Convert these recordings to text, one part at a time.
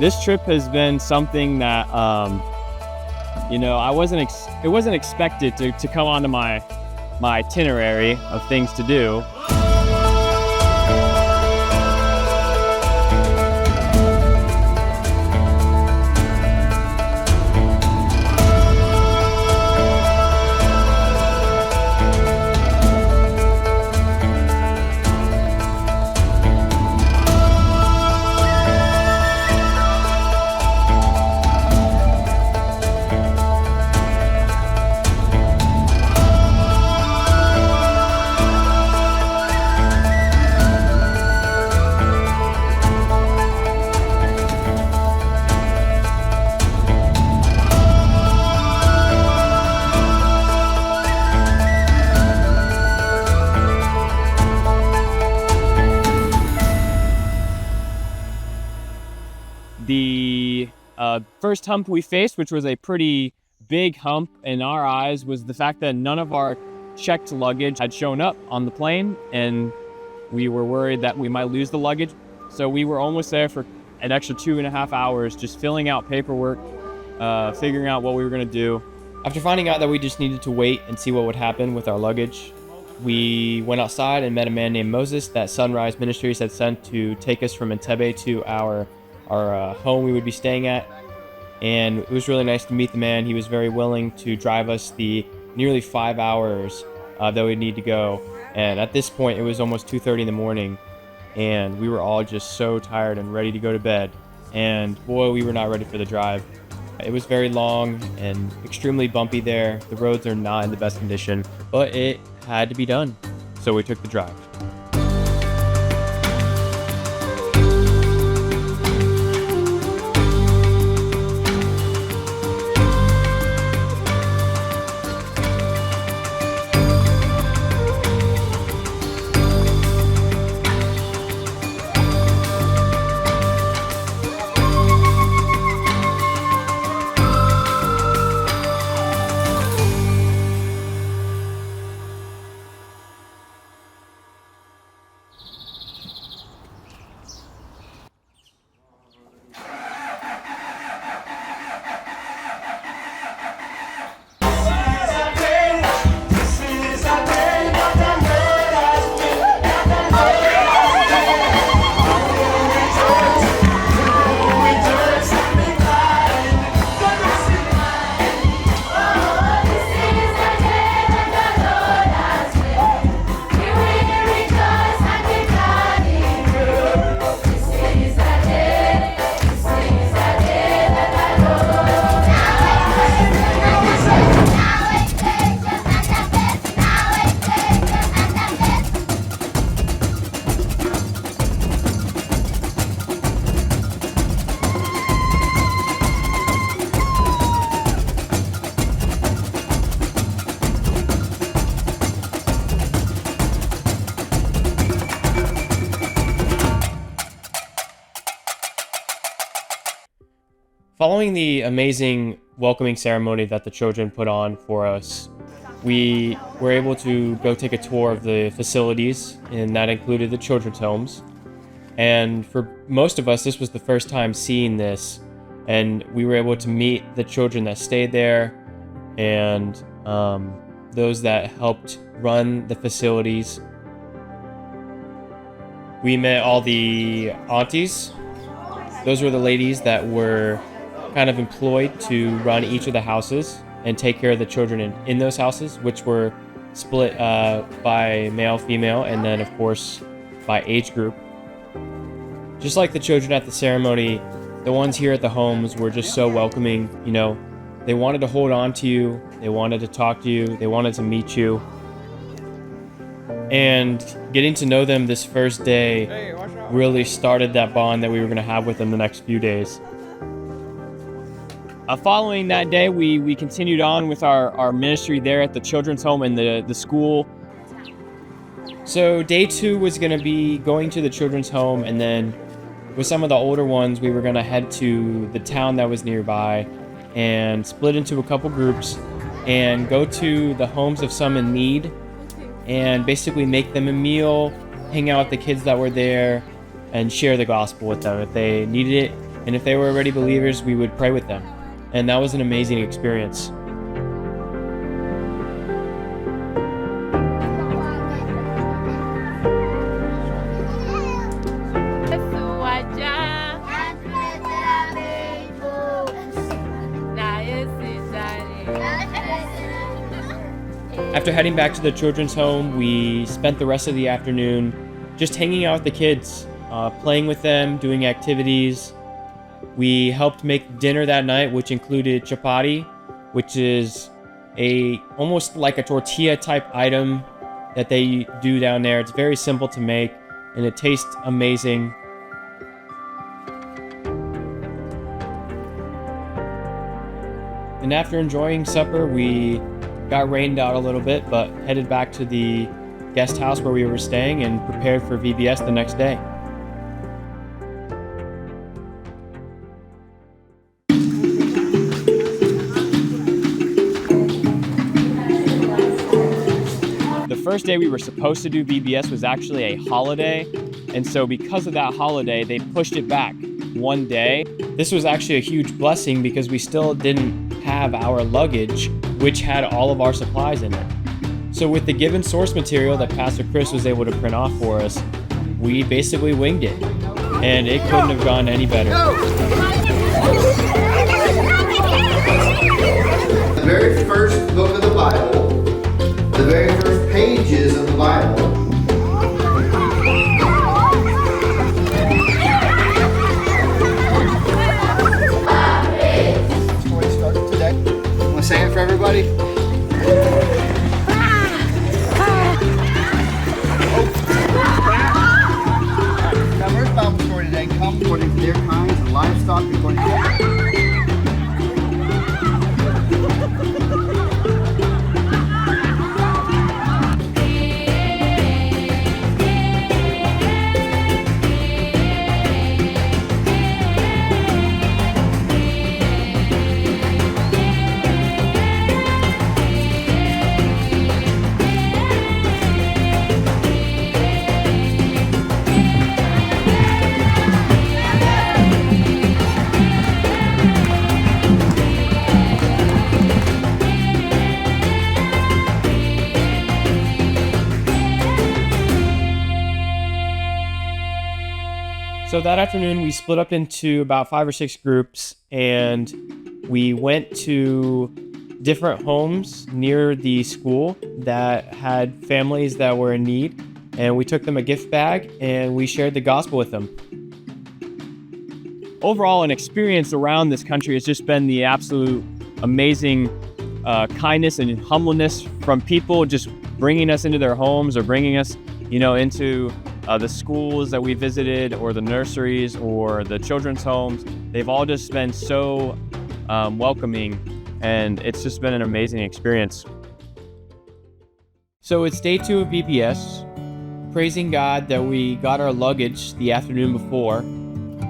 This trip has been something that, it wasn't expected to come onto my itinerary of things to do. The first hump we faced, which was a pretty big hump in our eyes, was the fact that none of our checked luggage had shown up on the plane, and we were worried that we might lose the luggage. So we were almost there for an extra 2.5 hours, just filling out paperwork, figuring out what we were gonna do. After finding out that we just needed to wait and see what would happen with our luggage, we went outside and met a man named Moses that Sunrise Ministries had sent to take us from Entebbe to our home we would be staying at. And it was really nice to meet the man. He was very willing to drive us the nearly 5 hours that we'd need to go. And at this point, it was almost 2:30 in the morning, and we were all just so tired and ready to go to bed. And boy, we were not ready for the drive. It was very long and extremely bumpy there. The roads are not in the best condition, but it had to be done. So we took the drive. Following the amazing welcoming ceremony that the children put on for us, we were able to go take a tour of the facilities, and that included the children's homes. And for most of us, this was the first time seeing this, and we were able to meet the children that stayed there and those that helped run the facilities. We met all the aunties. Those were the ladies that were kind of employed to run each of the houses and take care of the children in those houses, which were split by male, female, and then of course by age group. Just like the children at the ceremony, the ones here at the homes were just so welcoming. You know, they wanted to hold on to you, they wanted to talk to you, they wanted to meet you. And getting to know them this first day really started that bond that we were going to have with them the next few days. Following that day, we continued on with our ministry there at the children's home and the school. So day 2 was going to be going to the children's home, and then with some of the older ones, we were going to head to the town that was nearby and split into a couple groups and go to the homes of some in need and basically make them a meal, hang out with the kids that were there, and share the gospel with them. If they needed it, And if they were already believers, we would pray with them. And that was an amazing experience. After heading back to the children's home, we spent the rest of the afternoon just hanging out with the kids, playing with them, doing activities. We helped make dinner that night, which included chapati, which is almost like a tortilla type item that they do down there. It's very simple to make and it tastes amazing. And after enjoying supper, we got rained out a little bit, but headed back to the guest house where we were staying and prepared for VBS the next day. The first day we were supposed to do VBS was actually a holiday, and so because of that holiday, they pushed it back one day. This was actually a huge blessing because we still didn't have our luggage, which had all of our supplies in it. So with the given source material that Pastor Chris was able to print off for us, we basically winged it, and it couldn't have gone any better. The very first book of the Bible, the very first pages of the Bible, before we start today, want to say it for everybody? Now, where's Bible story today? Come according to their kinds and livestock according to So that afternoon, we split up into about 5 or 6 groups, and we went to different homes near the school that had families that were in need, and we took them a gift bag, and we shared the gospel with them. Overall, an experience around this country has just been the absolute amazing kindness and humbleness from people just bringing us into their homes or bringing us, into the schools that we visited or the nurseries or the children's homes. They've all just been so welcoming, and it's just been an amazing experience. So it's day 2 of VBS, praising God that we got our luggage the afternoon before,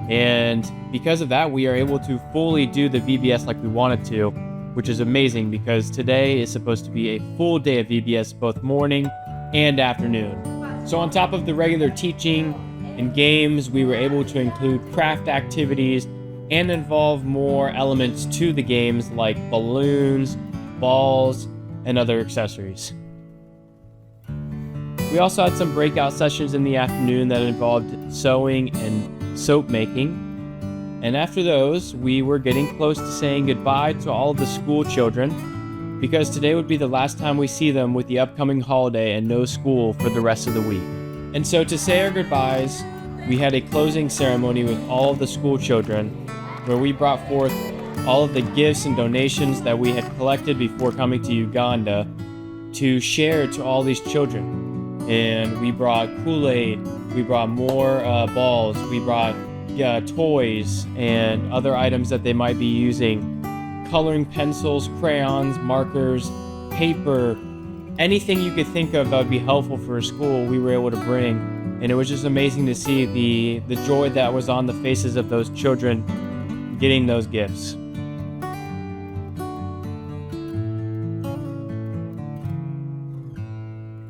and because of that, we are able to fully do the VBS like we wanted to, which is amazing because today is supposed to be a full day of VBS, both morning and afternoon. So on top of the regular teaching and games, we were able to include craft activities and involve more elements to the games like balloons, balls, and other accessories. We also had some breakout sessions in the afternoon that involved sewing and soap making. And after those, we were getting close to saying goodbye to all of the school children, because today would be the last time we see them with the upcoming holiday and no school for the rest of the week. And so to say our goodbyes, we had a closing ceremony with all of the school children where we brought forth all of the gifts and donations that we had collected before coming to Uganda to share to all these children. And we brought Kool-Aid, we brought more balls, we brought toys and other items that they might be using, coloring pencils, crayons, markers, paper, anything you could think of that would be helpful for a school, we were able to bring. And it was just amazing to see the joy that was on the faces of those children getting those gifts.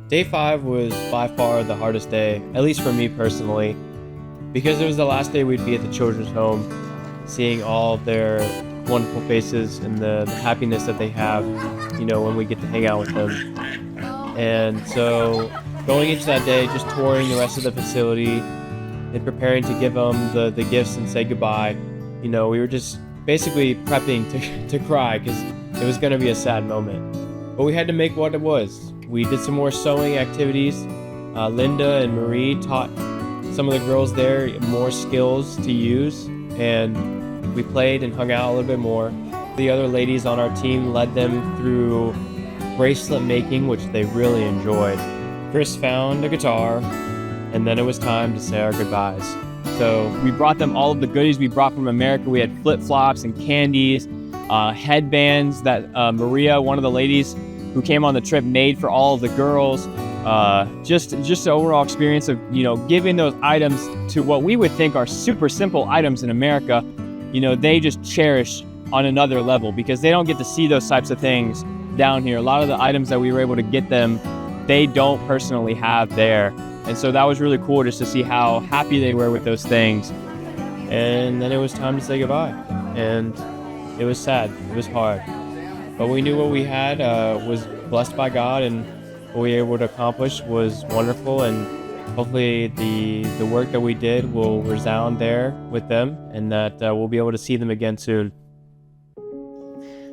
Day 5 was by far the hardest day, at least for me personally, because it was the last day we'd be at the children's home. seeing all their wonderful faces and the happiness that they have, when we get to hang out with them. And so going into that day, just touring the rest of the facility and preparing to give them the gifts and say goodbye, we were just basically prepping to cry because it was going to be a sad moment. But we had to make what it was. We did some more sewing activities. Linda and Marie taught some of the girls there more skills to use, and we played and hung out a little bit more. The other ladies on our team led them through bracelet making, which they really enjoyed. Chris found a guitar, and then it was time to say our goodbyes. So we brought them all of the goodies we brought from America. We had flip-flops and candies, headbands that Maria, one of the ladies who came on the trip, made for all of the girls. Just the overall experience of, giving those items to what we would think are super simple items in America, they just cherish on another level because they don't get to see those types of things down here. A lot of the items that we were able to get them, they don't personally have there. And so that was really cool just to see how happy they were with those things. And then it was time to say goodbye. And it was sad, it was hard. But we knew what we had was blessed by God, and what we were able to accomplish was wonderful, and hopefully the work that we did will resound there with them, and that we'll be able to see them again soon.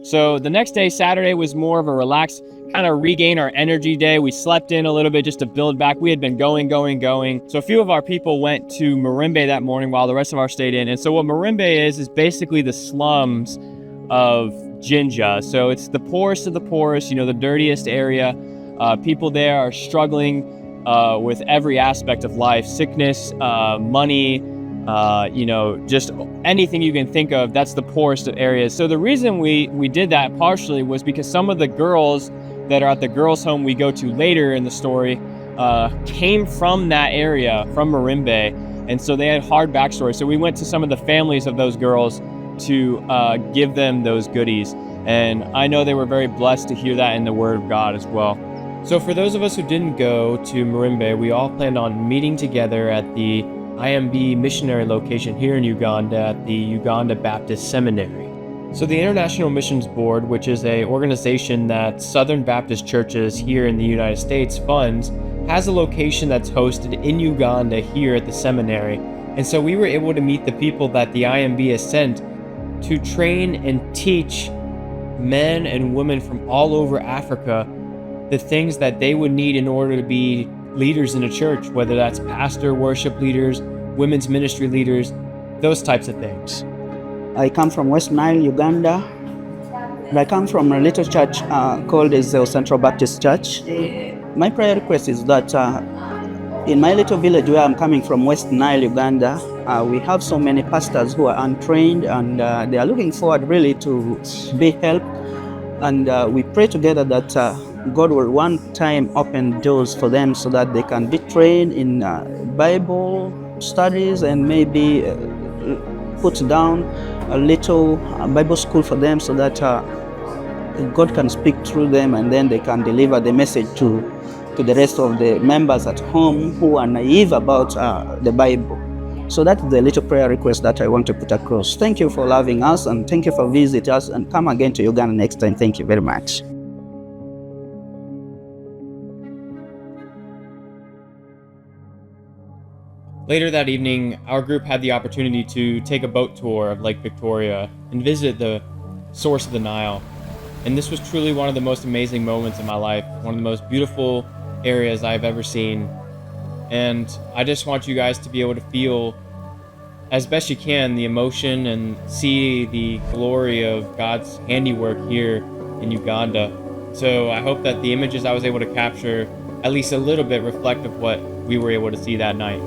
So the next day, Saturday, was more of a relaxed, kind of regain our energy day. We slept in a little bit just to build back. We had been going. So a few of our people went to Mirembe that morning while the rest of our stayed in. And so what Mirembe is basically the slums of Jinja. So it's the poorest of the poorest, the dirtiest area. People there are struggling with every aspect of life, sickness, money, just anything you can think of. That's the poorest of areas. So the reason we did that partially was because some of the girls that are at the girls' home we go to later in the story came from that area, from Mirembe, and so they had hard backstories. So we went to some of the families of those girls to give them those goodies, and I know they were very blessed to hear that in the Word of God as well. So for those of us who didn't go to Mirembe, we all planned on meeting together at the IMB missionary location here in Uganda at the Uganda Baptist Seminary. So the International Missions Board, which is an organization that Southern Baptist churches here in the United States funds, has a location that's hosted in Uganda here at the seminary. And so we were able to meet the people that the IMB has sent to train and teach men and women from all over Africa the things that they would need in order to be leaders in a church, whether that's pastor, worship leaders, women's ministry leaders, those types of things. I come from West Nile, Uganda. I come from a little church called the Central Baptist Church. My prayer request is that in my little village where I'm coming from, West Nile, Uganda, we have so many pastors who are untrained, and they are looking forward really to be helped. And we pray together that God will one time open doors for them so that they can be trained in Bible studies, and maybe put down a little Bible school for them so that God can speak through them, and then they can deliver the message to the rest of the members at home who are naive about the Bible. So that's the little prayer request that I want to put across. Thank you for loving us, and thank you for visiting us, and come again to Uganda next time. Thank you very much. Later that evening, our group had the opportunity to take a boat tour of Lake Victoria and visit the source of the Nile. And this was truly one of the most amazing moments in my life, one of the most beautiful areas I've ever seen. And I just want you guys to be able to feel, as best you can, the emotion and see the glory of God's handiwork here in Uganda. So I hope that the images I was able to capture at least a little bit reflect of what we were able to see that night.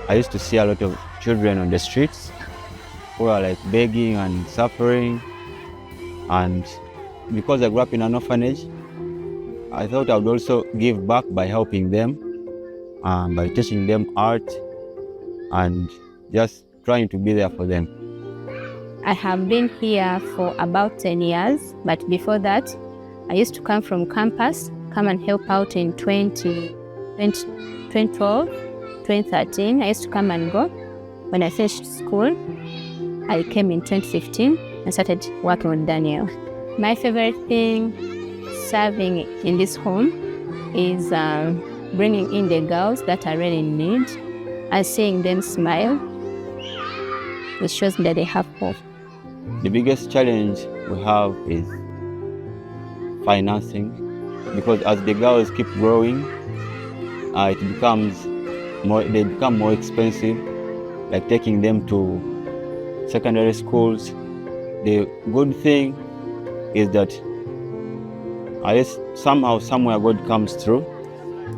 I used to see a lot of children on the streets who are like begging and suffering. And because I grew up in an orphanage, I thought I would also give back by helping them, by teaching them art and just trying to be there for them. I have been here for about 10 years, but before that, I used to come from campus, come and help out in 2012, 2013. I used to come and go. When I finished school, I came in 2015 and started working with Daniel. My favorite thing serving in this home is bringing in the girls that are really in need and seeing them smile. It shows me that they have hope. The biggest challenge we have is financing, because as the girls keep growing, they become more expensive, like taking them to secondary schools. The good thing is that at least somehow, somewhere God comes through.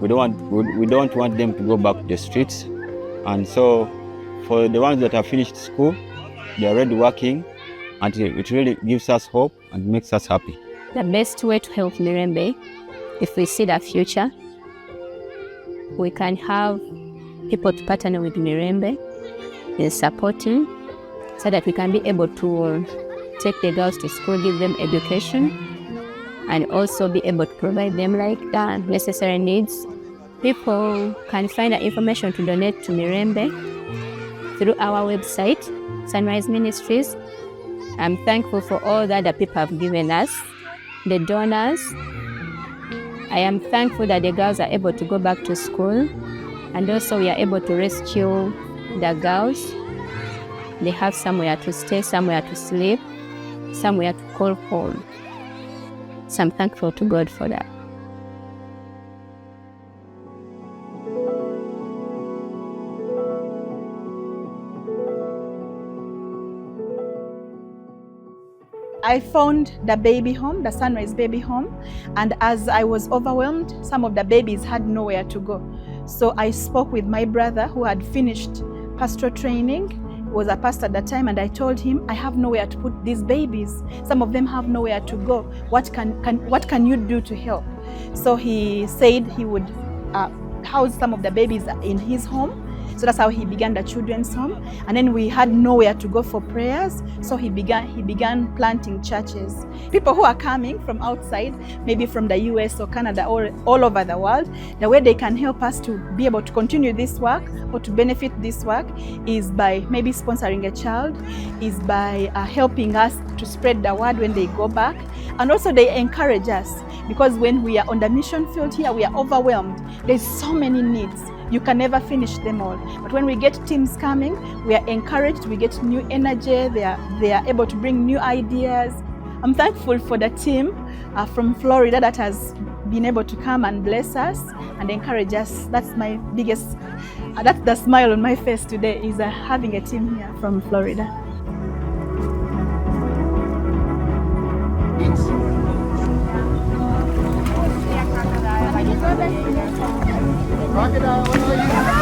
We don't want them to go back to the streets. And so for the ones that have finished school, they are already working, and it really gives us hope and makes us happy. The best way to help Mirembe, if we see the future, we can have people to partner with Mirembe in supporting, so that we can be able to take the girls to school, give them education, and also be able to provide them like the necessary needs. People can find the information to donate to Mirembe through our website, Sunrise Ministries. I'm thankful for all that the people have given us, the donors. I am thankful that the girls are able to go back to school, and also we are able to rescue the girls. They have somewhere to stay, somewhere to sleep, somewhere to call home. So I'm thankful to God for that. I found the baby home, the Sunrise baby home, and as I was overwhelmed, some of the babies had nowhere to go. So I spoke with my brother who had finished pastoral training. He was a pastor at that time, and I told him, I have nowhere to put these babies. Some of them have nowhere to go. What can you do to help? So he said he would house some of the babies in his home. So that's how he began the children's home. And then we had nowhere to go for prayers, so he began planting churches. People who are coming from outside, maybe from the US or Canada or all over the world, the way they can help us to be able to continue this work or to benefit this work is by maybe sponsoring a child, is by helping us to spread the word when they go back. And also they encourage us, because when we are on the mission field here, we are overwhelmed. There's so many needs. You can never finish them all. But when we get teams coming, we are encouraged, we get new energy, they are able to bring new ideas. I'm thankful for the team from Florida that has been able to come and bless us and encourage us. That's my biggest, that's the smile on my face today, is having a team here from Florida. Crocodile, what are you?